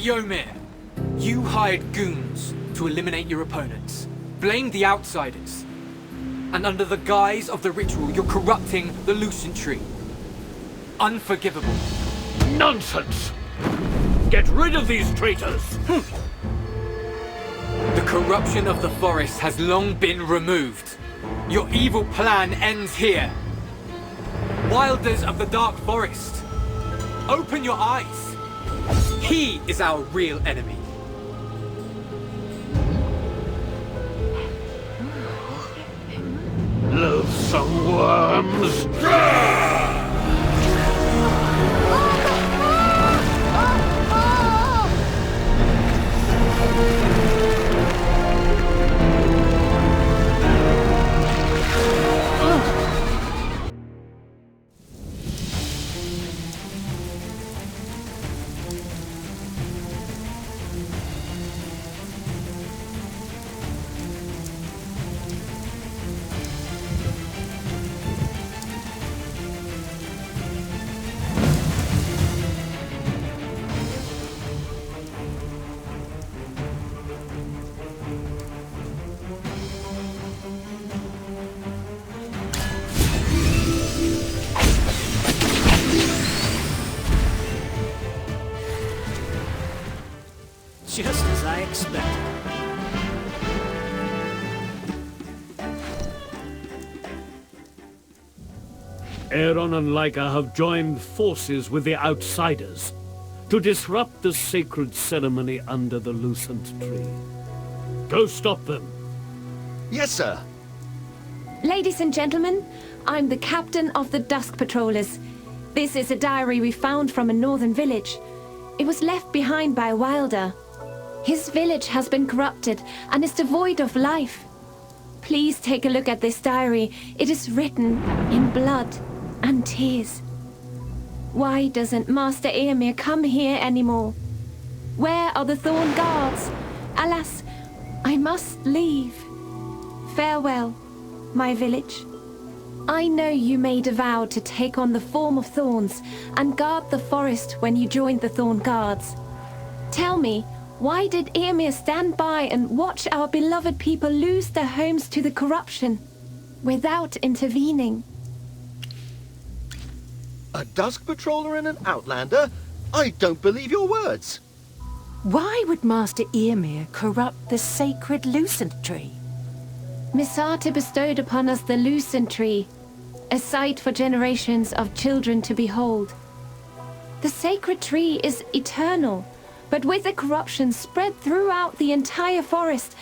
Eomir, you hired goons to eliminate your opponents, blamed the outsiders, and under the guise of the ritual, you're corrupting the Lucent Tree. Unforgivable. Nonsense! Get rid of these traitors! The corruption of the forest has long been removed. Your evil plan ends here. Wilders of the Dark Forest, open your eyes. He is our real enemy. Loathsome worms! Just as I expected. Aaron and Laika have joined forces with the outsiders to disrupt the sacred ceremony under the Lucent Tree. Go stop them. Yes, sir. Ladies and gentlemen, I'm the captain of the Dusk Patrollers. This is a diary we found from a northern village. It was left behind by a wilder. His village has been corrupted and is devoid of life. Please take a look at this diary. It is written in blood and tears. Why doesn't Master Eomir come here anymore? Where are the Thorn Guards? Alas, I must leave. Farewell, my village. I know you made a vow to take on the form of thorns and guard the forest when you joined the Thorn Guards. Tell me, why did Eomir stand by and watch our beloved people lose their homes to the corruption without intervening? A Dusk Patroller and an Outlander? I don't believe your words. Why would Master Eomir corrupt the sacred Lucent Tree? Misata bestowed upon us the Lucent Tree, a sight for generations of children to behold. The sacred tree is eternal, but with the corruption spread throughout the entire forest,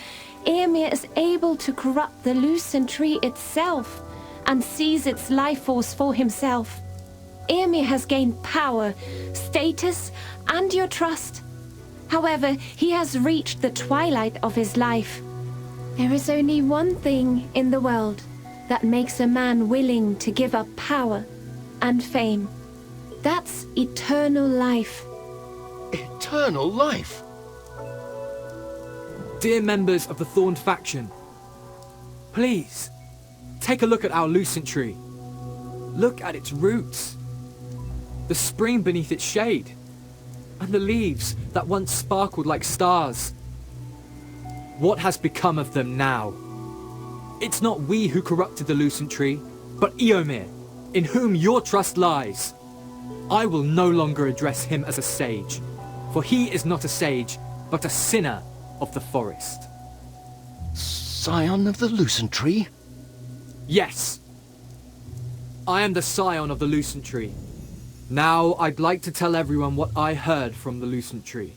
Eomir is able to corrupt the Lucent Tree itself and seize its life force for himself. Eomir has gained power, status, and your trust. However, he has reached the twilight of his life. There is only one thing in the world that makes a man willing to give up power and fame. That's eternal life. Eternal life? Dear members of the Thorn faction, please, take a look at our Lucent Tree. Look at its roots, the spring beneath its shade, and the leaves that once sparkled like stars. What has become of them now? It's not we who corrupted the Lucent Tree, but Eomir, in whom your trust lies. I will no longer address him as a sage, for he is not a sage, but a sinner of the forest. Scion of the Lucent Tree? Yes. I am the scion of the Lucent Tree. Now I'd like to tell everyone what I heard from the Lucent Tree.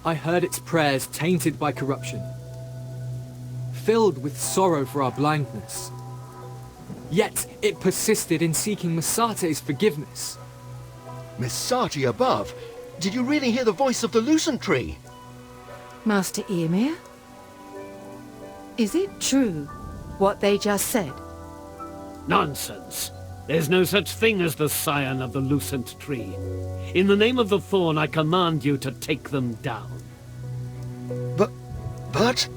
I heard its prayers tainted by corruption, filled with sorrow for our blindness. Yet it persisted in seeking Misate's forgiveness. Misati above? Did you really hear the voice of the Lucent Tree? Master Eomir? Is it true what they just said? Nonsense. There's no such thing as the scion of the Lucent Tree. In the name of the Thorn, I command you to take them down. But...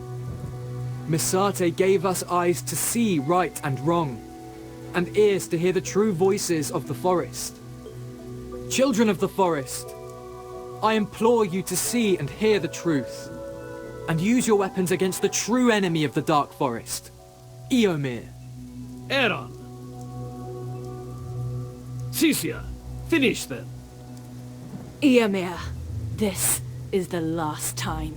Misate gave us eyes to see right and wrong, and ears to hear the true voices of the forest. Children of the forest, I implore you to see and hear the truth, and use your weapons against the true enemy of the Dark Forest, Eomir. Aaron! Cecia, finish them. Eomir, this is the last time.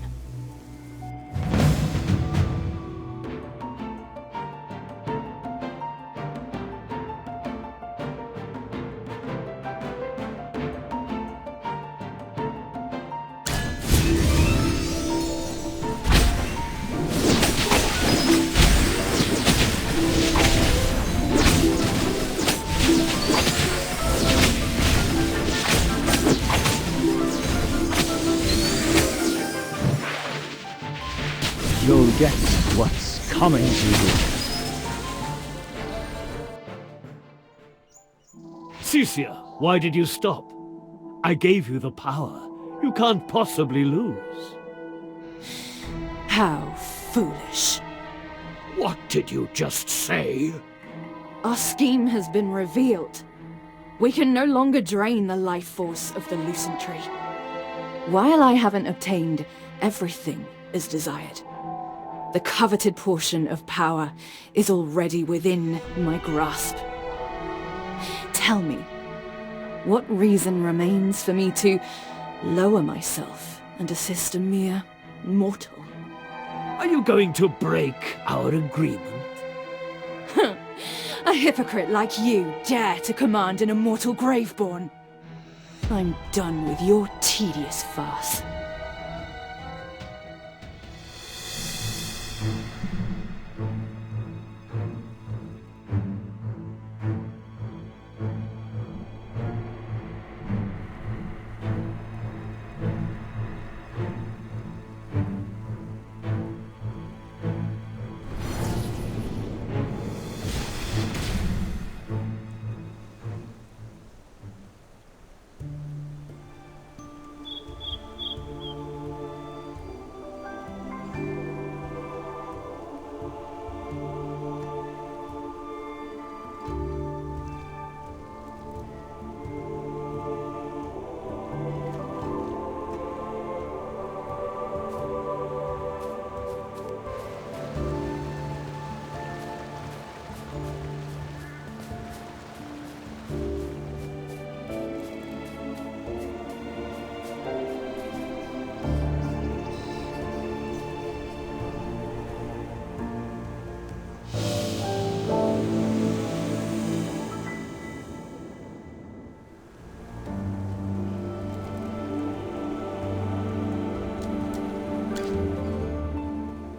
You'll get what's coming to you. Cecia, why did you stop? I gave you the power. You can't possibly lose. How foolish. What did you just say? Our scheme has been revealed. We can no longer drain the life force of the Lucent Tree. While I haven't obtained everything as desired, the coveted portion of power is already within my grasp. Tell me, what reason remains for me to lower myself and assist a mere mortal? Are you going to break our agreement? A hypocrite like you dare to command an immortal Graveborn? I'm done with your tedious farce.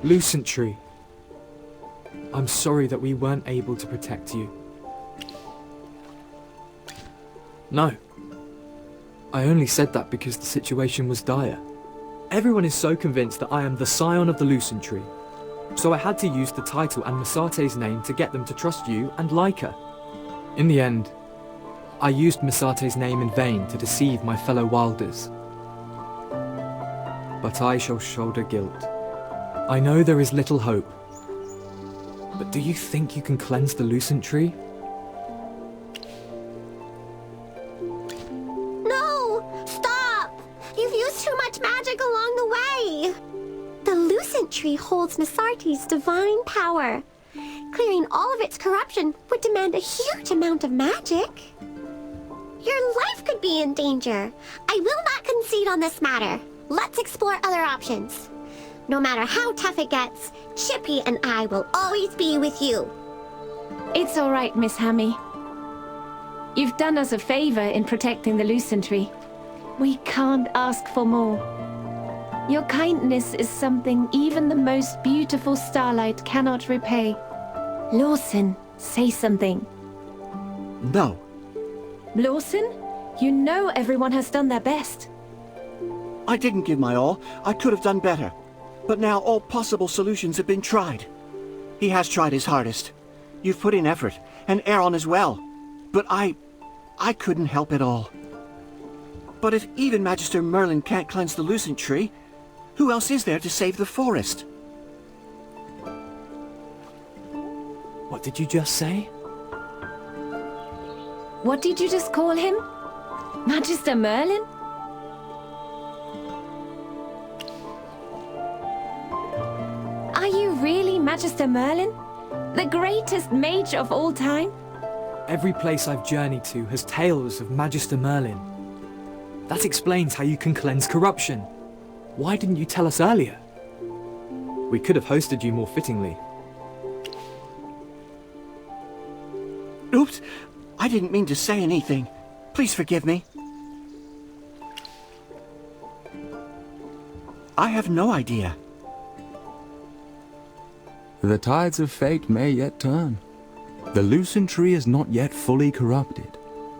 Lucent Tree, I'm sorry that we weren't able to protect you. No. I only said that because the situation was dire. Everyone is so convinced that I am the scion of the Lucent Tree, so I had to use the title and Misate's name to get them to trust you and like her. In the end, I used Misate's name in vain to deceive my fellow Wilders. But I shall shoulder guilt. I know there is little hope, but do you think you can cleanse the Lucent Tree? No! Stop! You've used too much magic along the way! The Lucent Tree holds Misarte's divine power. Clearing all of its corruption would demand a huge amount of magic. Your life could be in danger. I will not concede on this matter. Let's explore other options. No matter how tough it gets, Chippy and I will always be with you. It's all right, Miss Hammy. You've done us a favor in protecting the Lucent Tree. We can't ask for more. Your kindness is something even the most beautiful starlight cannot repay. Lawson, say something. No. Lawson, you know everyone has done their best. I didn't give my all. I could have done better. But now all possible solutions have been tried. He has tried his hardest. You've put in effort, and Aaron as well. But I couldn't help it all. But if even Magister Merlin can't cleanse the Lucent Tree, who else is there to save the forest? What did you just say? What did you just call him? Magister Merlin? really Magister Merlin? The greatest mage of all time? Every place I've journeyed to has tales of Magister Merlin. That explains how you can cleanse corruption. Why didn't you tell us earlier? We could have hosted you more fittingly. Oops, I didn't mean to say anything. Please forgive me. I have no idea. The tides of fate may yet turn. The Lucent Tree is not yet fully corrupted.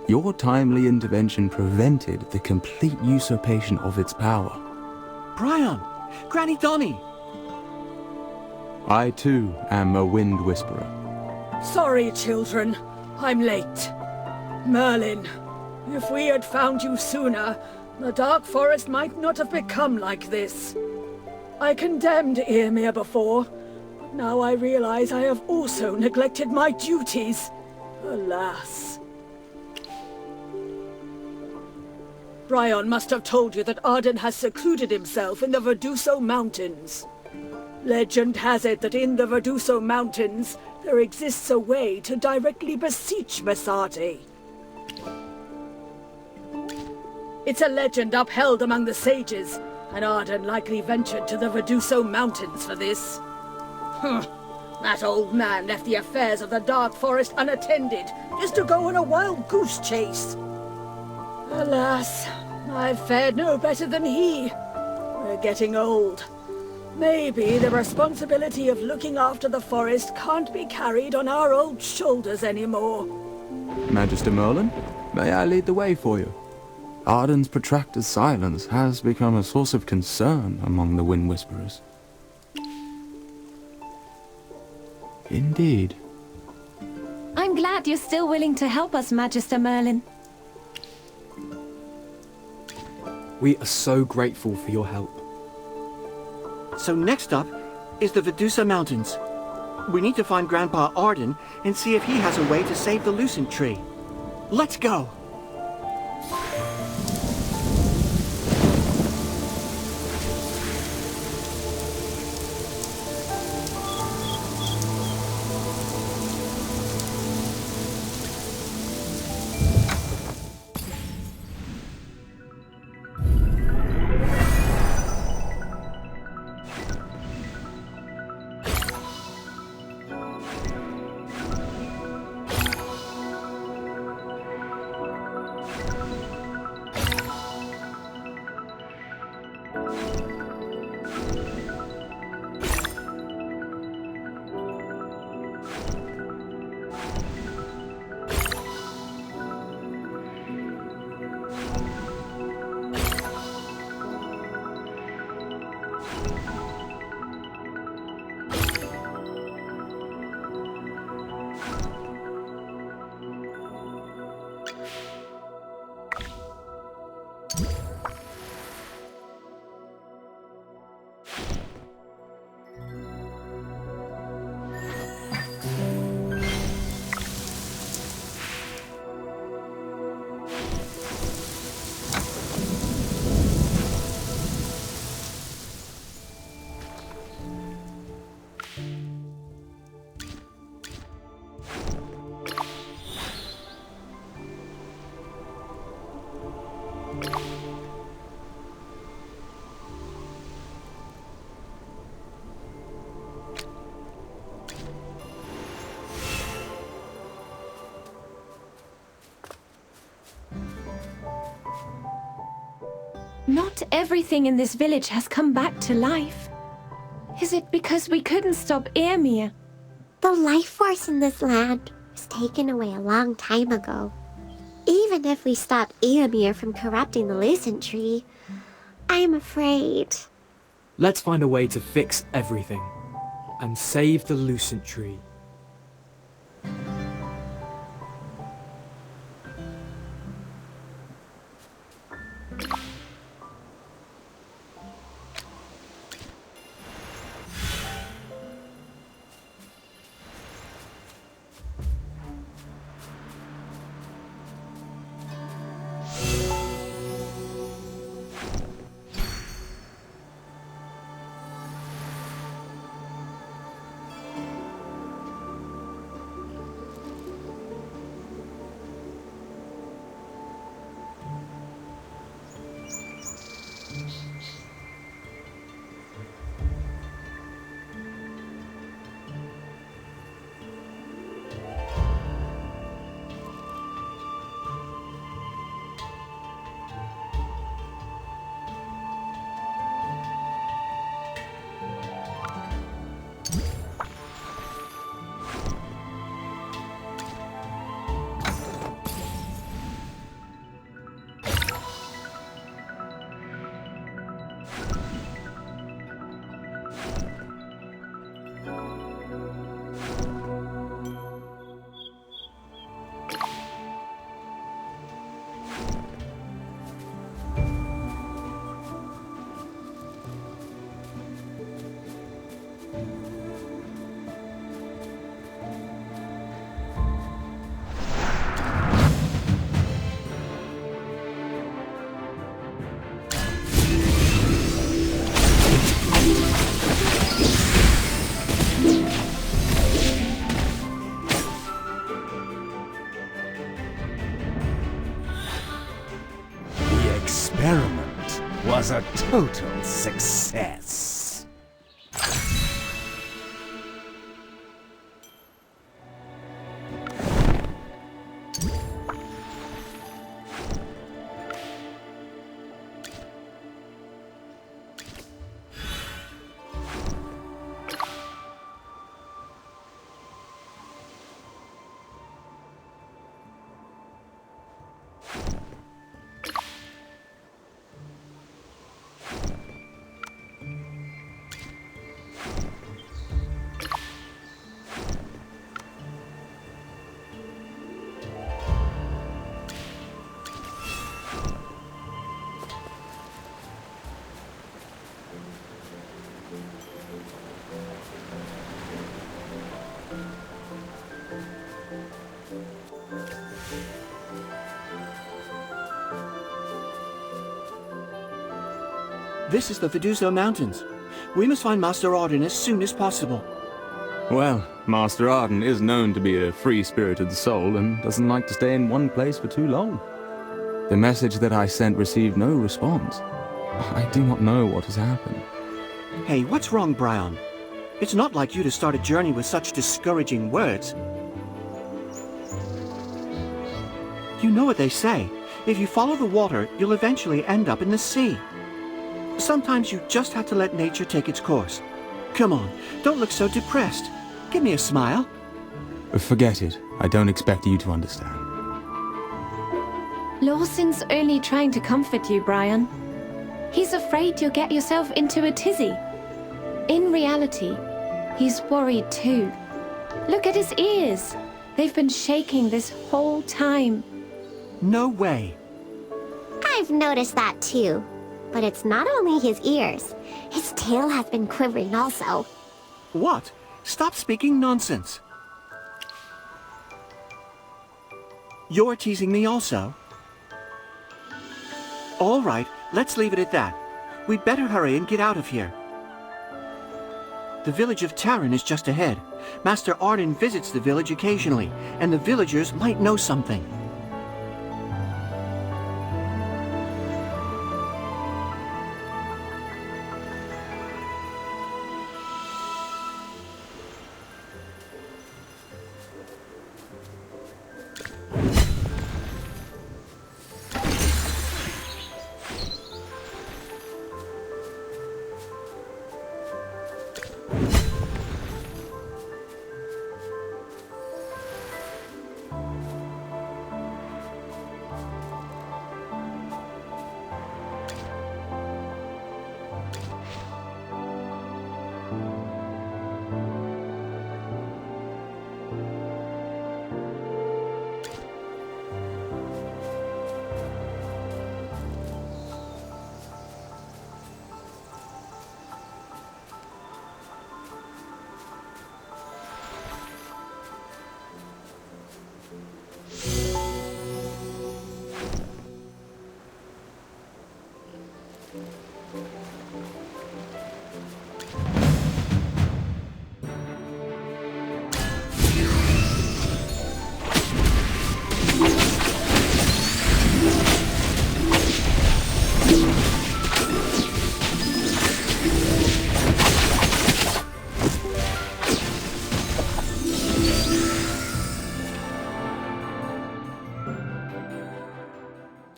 Your timely intervention prevented the complete usurpation of its power. Brian! Granny Donny! I too am a Wind Whisperer. Sorry, children. I'm late. Merlin, if we had found you sooner, the Dark Forest might not have become like this. I condemned Yrmir before, but now I realize I have also neglected my duties. Alas. Brian must have told you that Arden has secluded himself in the Verduso Mountains. Legend has it that in the Verduso Mountains, there exists a way to directly beseech Mesarti. It's a legend upheld among the sages, and Arden likely ventured to the Verduso Mountains for this. That old man left the affairs of the Dark Forest unattended, just to go on a wild goose chase. Alas, I've fared no better than he. We're getting old. Maybe the responsibility of looking after the forest can't be carried on our old shoulders anymore. Magister Merlin, may I lead the way for you? Arden's protracted silence has become a source of concern among the Wind Whisperers. Indeed. I'm glad you're still willing to help us, Magister Merlin. We are so grateful for your help. So next up is the Verdusa Mountains. We need to find Grandpa Arden and see if he has a way to save the Lucent Tree. Let's go! Not everything in this village has come back to life. Is it because we couldn't stop Yrmir? The life force in this land was taken away a long time ago. Even if we stop Yrmir from corrupting the Lucent Tree, I'm afraid. Let's find a way to fix everything and save the Lucent Tree. The experiment was a total success. This is the Viduso Mountains. We must find Master Arden as soon as possible. Well, Master Arden is known to be a free-spirited soul and doesn't like to stay in one place for too long. The message that I sent received no response. I do not know what has happened. Hey, what's wrong, Brian? It's not like you to start a journey with such discouraging words. You know what they say. If you follow the water, you'll eventually end up in the sea. Sometimes you just have to let nature take its course. Come on, don't look so depressed. Give me a smile. Forget it. I don't expect you to understand. Lawson's only trying to comfort you, Brian. He's afraid you'll get yourself into a tizzy. In reality, he's worried too. Look at his ears. They've been shaking this whole time. No way. I've noticed that too. But it's not only his ears. His tail has been quivering also. What? Stop speaking nonsense. You're teasing me also? All right, let's leave it at that. We'd better hurry and get out of here. The village of Taran is just ahead. Master Arden visits the village occasionally, and the villagers might know something.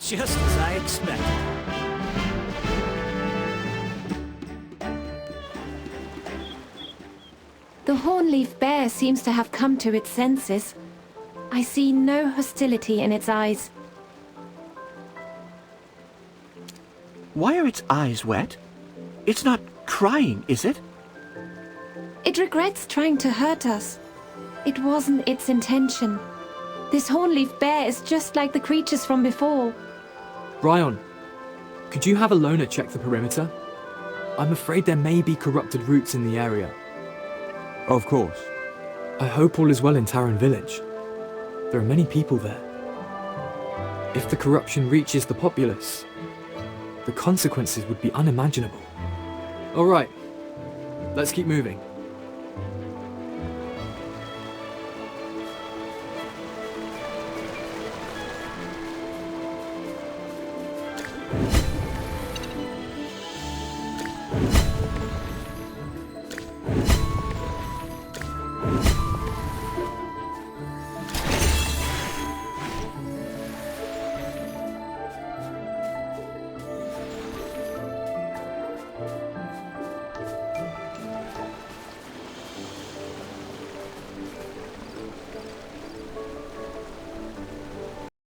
Just as I expected. The Hornleaf Bear seems to have come to its senses. I see no hostility in its eyes. Why are its eyes wet? It's not crying, is it? It regrets trying to hurt us. It wasn't its intention. This Hornleaf Bear is just like the creatures from before. Brian, could you have a loner check the perimeter? I'm afraid there may be corrupted roots in the area. Of course. I hope all is well in Taran Village. There are many people there. If the corruption reaches the populace, the consequences would be unimaginable. Alright, let's keep moving.